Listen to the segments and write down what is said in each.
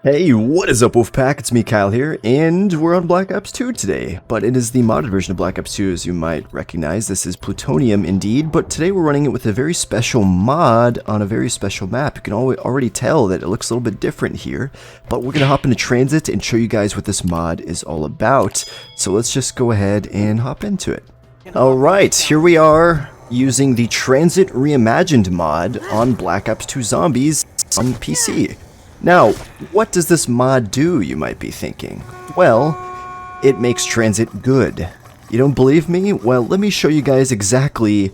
Hey, what is up, Wolfpack? It's me, Kyle here, and we're on Black Ops 2 today. But it is the modded version of Black Ops 2, as you might recognize. This is Plutonium, indeed, but today we're running it with a very special mod on a very special map. You can already tell that it looks a little bit different here, but we're going to hop into TranZit and show you guys what this mod is all about. So let's just go ahead and hop into it. Alright, here we are using the TranZit Reimagined mod on Black Ops 2 Zombies on PC. Now, what does this mod do, you might be thinking? Well, it makes TranZit good. You don't believe me? Well, let me show you guys exactly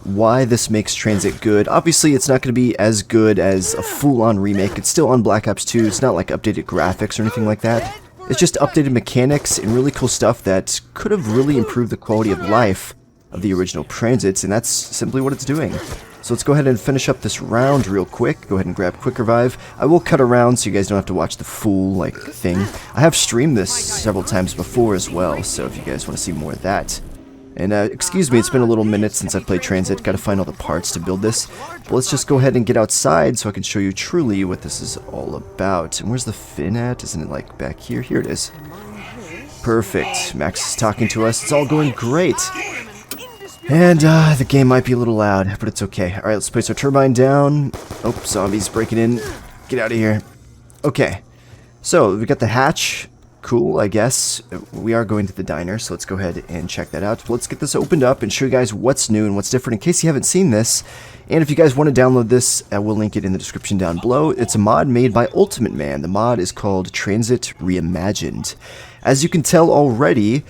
why this makes TranZit good. Obviously, it's not going to be as good as a full-on remake. It's still on Black Ops 2. It's not like updated graphics or anything like that. It's just updated mechanics and really cool stuff that could have really improved the quality of life of the original TranZits, and that's simply what it's doing. So let's go ahead and finish up this round real quick. Go ahead and grab Quick Revive. I will cut around so you guys don't have to watch the full, thing. I have streamed this several times before as well, so if you guys want to see more of that. And, excuse me, it's been a little minute since I've played TranZit. Gotta find all the parts to build this. But let's just go ahead and get outside so I can show you truly what this is all about. And where's the fin at? Isn't it, back here? Here it is. Perfect. Max is talking to us. It's all going great. And, the game might be a little loud, but it's okay. Alright, let's place our turbine down. Oh, zombies breaking in. Get out of here. Okay. So, we got the hatch. Cool, I guess. We are going to the diner, so let's go ahead and check that out. Let's get this opened up and show you guys what's new and what's different in case you haven't seen this. And if you guys want to download this, I will link it in the description down below. It's a mod made by Ultimate Man. The mod is called TranZit Reimagined. As you can tell already,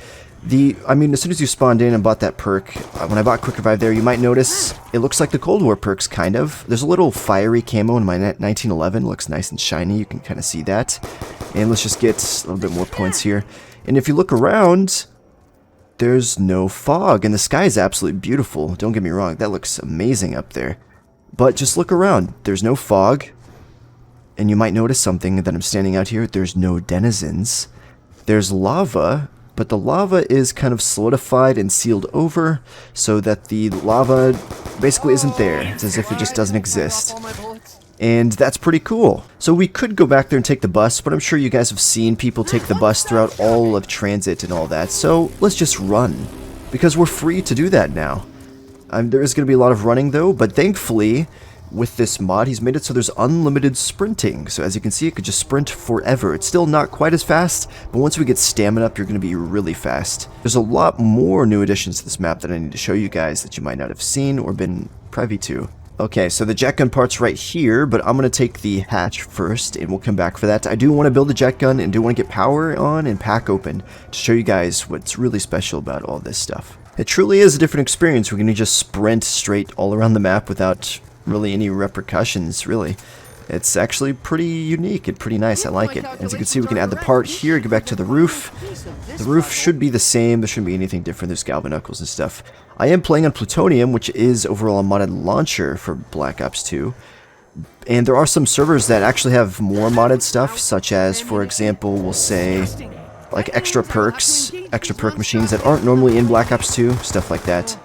as soon as you spawned in and bought that perk, when I bought Quick Revive there, you might notice it looks like the Cold War perks, kind of. There's a little fiery camo in my 1911. Looks nice and shiny. You can kind of see that. And let's just get a little bit more points here. And if you look around, there's no fog, and the sky is absolutely beautiful. Don't get me wrong, that looks amazing up there. But just look around. There's no fog, and you might notice something that I'm standing out here. There's no denizens. There's lava, but the lava is kind of solidified and sealed over so that the lava basically isn't there. It's as if it just doesn't exist. And that's pretty cool. So we could go back there and take the bus, but I'm sure you guys have seen people take the bus throughout all of TranZit and all that. So let's just run, because we're free to do that now. There is going to be a lot of running though, but thankfully with this mod, he's made it so there's unlimited sprinting. So as you can see, it could just sprint forever. It's still not quite as fast, but once we get stamina up, you're going to be really fast. There's a lot more new additions to this map that I need to show you guys that you might not have seen or been privy to. Okay, so the jet gun part's right here, but I'm going to take the hatch first, and we'll come back for that. I do want to build the jet gun and do want to get power on and pack open to show you guys what's really special about all this stuff. It truly is a different experience. We're going to just sprint straight all around the map without really any repercussions, really. It's actually pretty unique and pretty nice. I like it. As you can see, we can add the part here, go back to the roof. The roof should be the same. There shouldn't be anything different. There's galvanucles and stuff. I am playing on Plutonium, which is overall a modded launcher for Black Ops 2. And there are some servers that actually have more modded stuff, such as, for example, we'll say, extra perks, extra perk machines that aren't normally in Black Ops 2, stuff like that.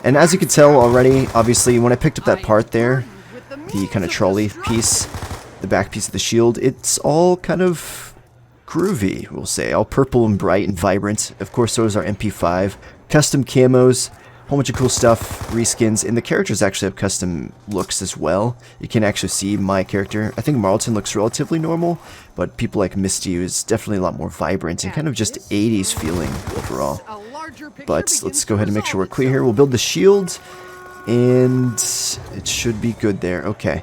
And as you can tell already, obviously, when I picked up that part there, the kind of trolley piece, the back piece of the shield, it's all kind of groovy, we'll say. All purple and bright and vibrant. Of course, those are MP5. Custom camos, a whole bunch of cool stuff, reskins, and the characters actually have custom looks as well. You can actually see my character. I think Marlton looks relatively normal, but people like Misty is definitely a lot more vibrant and kind of just 80s feeling overall. But let's go ahead and make sure we're clear here. We'll build the shield, and it should be good there. Okay,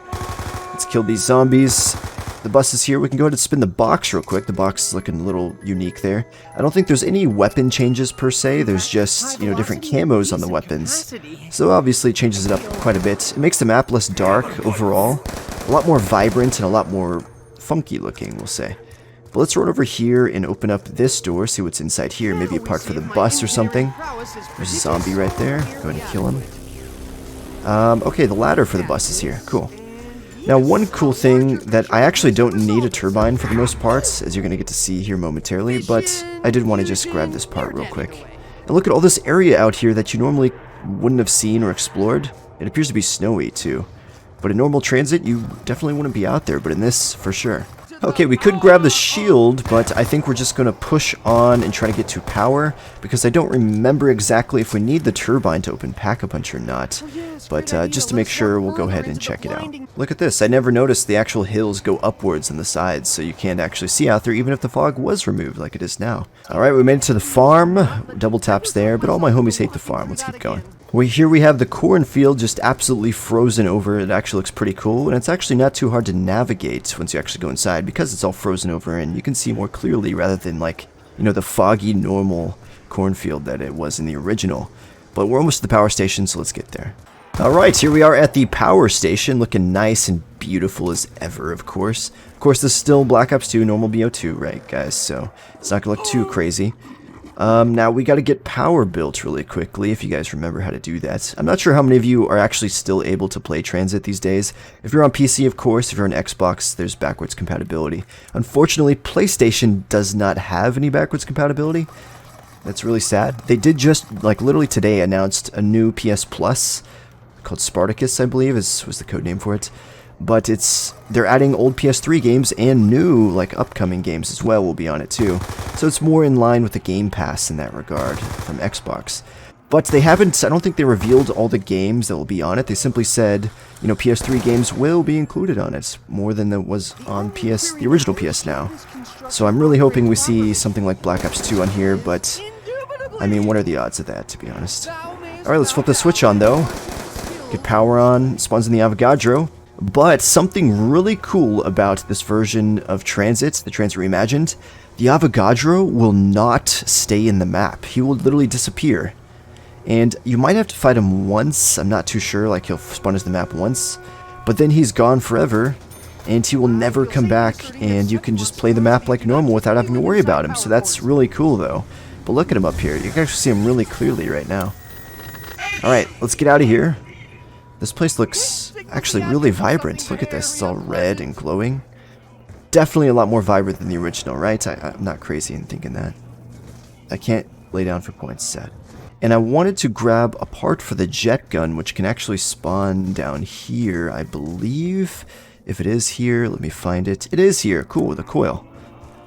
let's kill these zombies. The bus is here. We can go ahead and spin the box real quick. The box is looking a little unique there. I don't think there's any weapon changes per se. There's just, different camos on the weapons. So obviously it changes it up quite a bit. It makes the map less dark overall. A lot more vibrant and a lot more funky looking, we'll say. But let's run over here and open up this door, see what's inside here. Maybe a part for the bus or something. There's a zombie right there. Go ahead and kill him. Okay, the ladder for the bus is here. Cool. Now, one cool thing that I actually don't need a turbine for the most parts, as you're going to get to see here momentarily, but I did want to just grab this part real quick. And look at all this area out here that you normally wouldn't have seen or explored. It appears to be snowy, too. But in normal TranZit, you definitely wouldn't be out there, but in this, for sure. Okay, we could grab the shield, but I think we're just going to push on and try to get to power, because I don't remember exactly if we need the turbine to open Pack-a-Punch or not. But just to make sure, we'll go ahead and check it out. Look at this, I never noticed the actual hills go upwards on the sides, so you can't actually see out there even if the fog was removed like it is now. Alright, we made it to the farm, double taps there, but all my homies hate the farm. Let's keep going. Here we have the cornfield just absolutely frozen over. It actually looks pretty cool, and it's actually not too hard to navigate once you actually go inside because it's all frozen over and you can see more clearly rather than like, you know, the foggy normal cornfield that it was in the original. But we're almost at the power station, so let's get there. Alright, here we are at the power station, looking nice and beautiful as ever, of course. Of course, this is still Black Ops 2, normal BO2, right, guys? So it's not going to look too crazy. Now we got to get power built really quickly, if you guys remember how to do that. I'm not sure how many of you are actually still able to play TranZit these days. If you're on PC, of course, if you're on Xbox, there's backwards compatibility. Unfortunately, PlayStation does not have any backwards compatibility. That's really sad. They did just, like, literally today announced a new PS Plus called Spartacus, I believe, was the code name for it. But they're adding old PS3 games and new, like, upcoming games as well will be on it too. So it's more in line with the Game Pass in that regard from Xbox. But they haven't, I don't think they revealed all the games that will be on it. They simply said, you know, PS3 games will be included on it, more than there was on the original PS now. So I'm really hoping we see something like Black Ops 2 on here, but, I mean, what are the odds of that, to be honest? Alright, let's flip the switch on, though. Get power on, spawns in the Avogadro. But something really cool about this version of TranZit, the TranZit Reimagined, the Avogadro will not stay in the map. He will literally disappear. And you might have to fight him once, I'm not too sure, like he'll spawn into the map once. But then he's gone forever, and he will never come back, and you can just play the map like normal without having to worry about him. So that's really cool though. But look at him up here, you can actually see him really clearly right now. Alright, let's get out of here. This place looks actually really vibrant. Look at this, it's all red and glowing. Definitely a lot more vibrant than the original, right? I'm not crazy in thinking that. I can't lay down for points set. And I wanted to grab a part for the jet gun, which can actually spawn down here, I believe. If it is here, let me find it. It is here, cool, with a coil.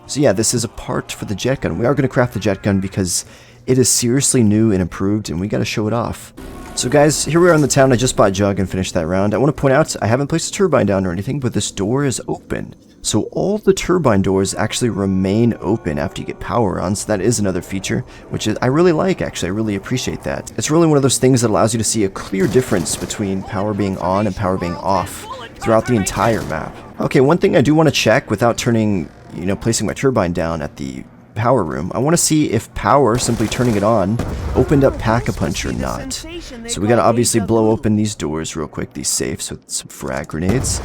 So yeah, this is a part for the jet gun. We are going to craft the jet gun because it is seriously new and improved, and we got to show it off. So guys, here we are in the town. I just bought Jug and finished that round. I want to point out, I haven't placed a turbine down or anything, but this door is open. So all the turbine doors actually remain open after you get power on, so that is another feature, which I really like, actually. I really appreciate that. It's really one of those things that allows you to see a clear difference between power being on and power being off throughout the entire map. Okay, one thing I do want to check without turning, you know, placing my turbine down at the power room, I want to see if power, simply turning it on, opened up Pack-a-Punch or not. So we gotta obviously blow open these doors real quick, these safes, with some frag grenades.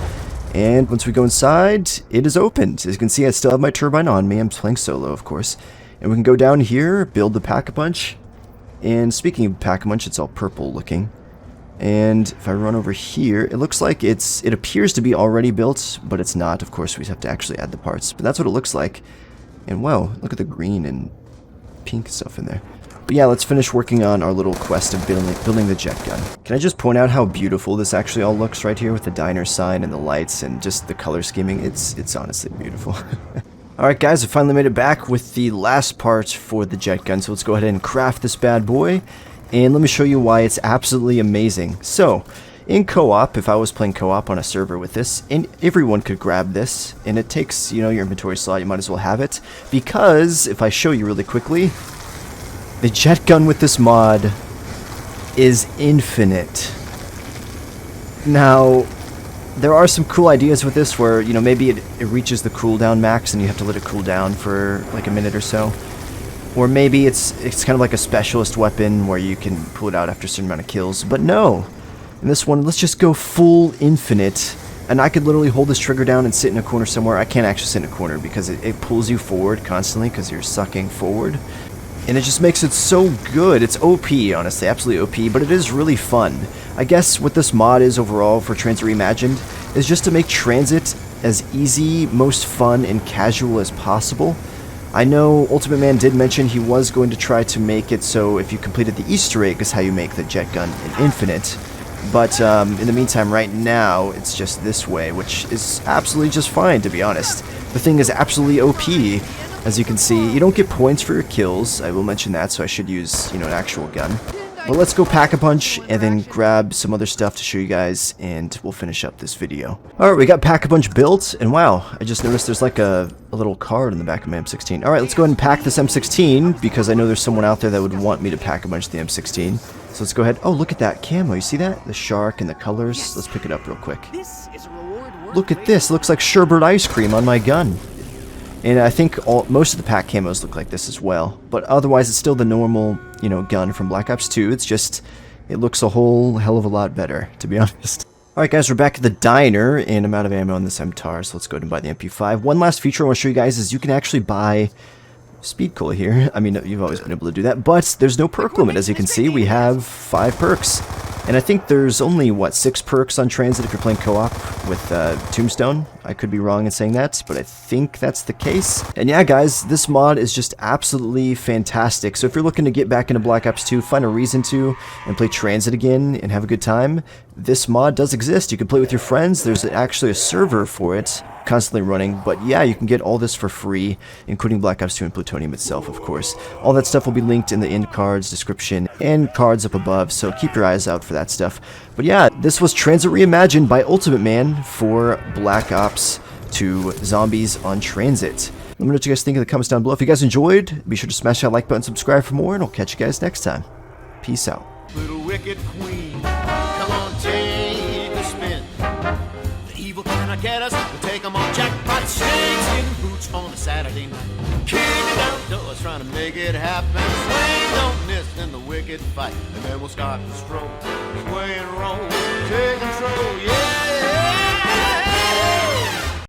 And once we go inside, it is opened. As you can see, I still have my turbine on me. I'm playing solo, of course. And we can go down here, build the Pack-a-Punch. And speaking of Pack-a-Punch, it's all purple looking. And if I run over here, it looks like it appears to be already built, but it's not. Of course, we have to actually add the parts. But that's what it looks like. And wow, look at the green and pink stuff in there. But yeah, let's finish working on our little quest of building the jet gun. Can I just point out how beautiful this actually all looks right here with the diner sign and the lights and just the color scheming? It's honestly beautiful. Alright guys, I finally made it back with the last part for the jet gun. So let's go ahead and craft this bad boy. And let me show you why it's absolutely amazing. So, in co-op, if I was playing co-op on a server with this, and everyone could grab this, and it takes, you know, your inventory slot, you might as well have it, because, if I show you really quickly, the jet gun with this mod is infinite. Now, there are some cool ideas with this where, you know, maybe it reaches the cooldown max and you have to let it cool down for like a minute or so. Or maybe it's kind of like a specialist weapon where you can pull it out after a certain amount of kills, but no. In this one, let's just go full infinite, and I could literally hold this trigger down and sit in a corner somewhere. I can't actually sit in a corner because it pulls you forward constantly because you're sucking forward. And it just makes it so good. It's OP, honestly, absolutely OP, but it is really fun. I guess what this mod is overall for TranZit Reimagined is just to make TranZit as easy, most fun, and casual as possible. I know Ultimate Man did mention he was going to try to make it so if you completed the Easter egg is how you make the jet gun in Infinite. But in the meantime, right now, it's just this way, which is absolutely just fine, to be honest. The thing is absolutely OP. As you can see, you don't get points for your kills. I will mention that, so I should use, an actual gun. But let's go Pack-a-Punch and then grab some other stuff to show you guys, and we'll finish up this video. Alright, we got Pack-a-Punch built, and wow, I just noticed there's like a little card in the back of my M16. Alright, let's go ahead and pack this M16, because I know there's someone out there that would want me to Pack-a-Punch the M16. So let's go ahead. Oh, look at that camo. You see that? The shark and the colors. Let's pick it up real quick. Look at this. It looks like sherbet ice cream on my gun. And I think most of the pack camos look like this as well. But otherwise, it's still the normal, gun from Black Ops 2. It's just, it looks a whole hell of a lot better, to be honest. Alright guys, we're back at the diner, and I'm out of ammo on this MTAR, so let's go ahead and buy the MP5. One last feature I want to show you guys is you can actually buy speed cola here. I mean, you've always been able to do that, but there's no perk limit. As you can see, we have 5 perks. And I think there's only, 6 perks on TranZit if you're playing co-op with Tombstone. I could be wrong in saying that, but I think that's the case. And yeah, guys, this mod is just absolutely fantastic. So if you're looking to get back into Black Ops 2, find a reason to, and play TranZit again and have a good time, this mod does exist. You can play with your friends. There's actually a server for it, constantly running. But yeah, you can get all this for free, including Black Ops 2 and Plutonium itself, of course. All that stuff will be linked in the end cards, description, and cards up above, so keep your eyes out for that stuff. But yeah, this was TranZit Reimagined by Ultimate Man for Black Ops 2 Zombies on TranZit. Let me know what you guys think in the comments down below. If you guys enjoyed, be sure to smash that like button, subscribe for more, and I'll catch you guys next time. Peace out. Little wicked queen, come on, take a spin. The evil cannot get us, we'll take them on jackpot snakes in boots on a Saturday night. Kicking down doors, trying to make it happen. Swing, don't miss in the wicked fight. And then we'll start to stroll, sway and roll, take control, yeah.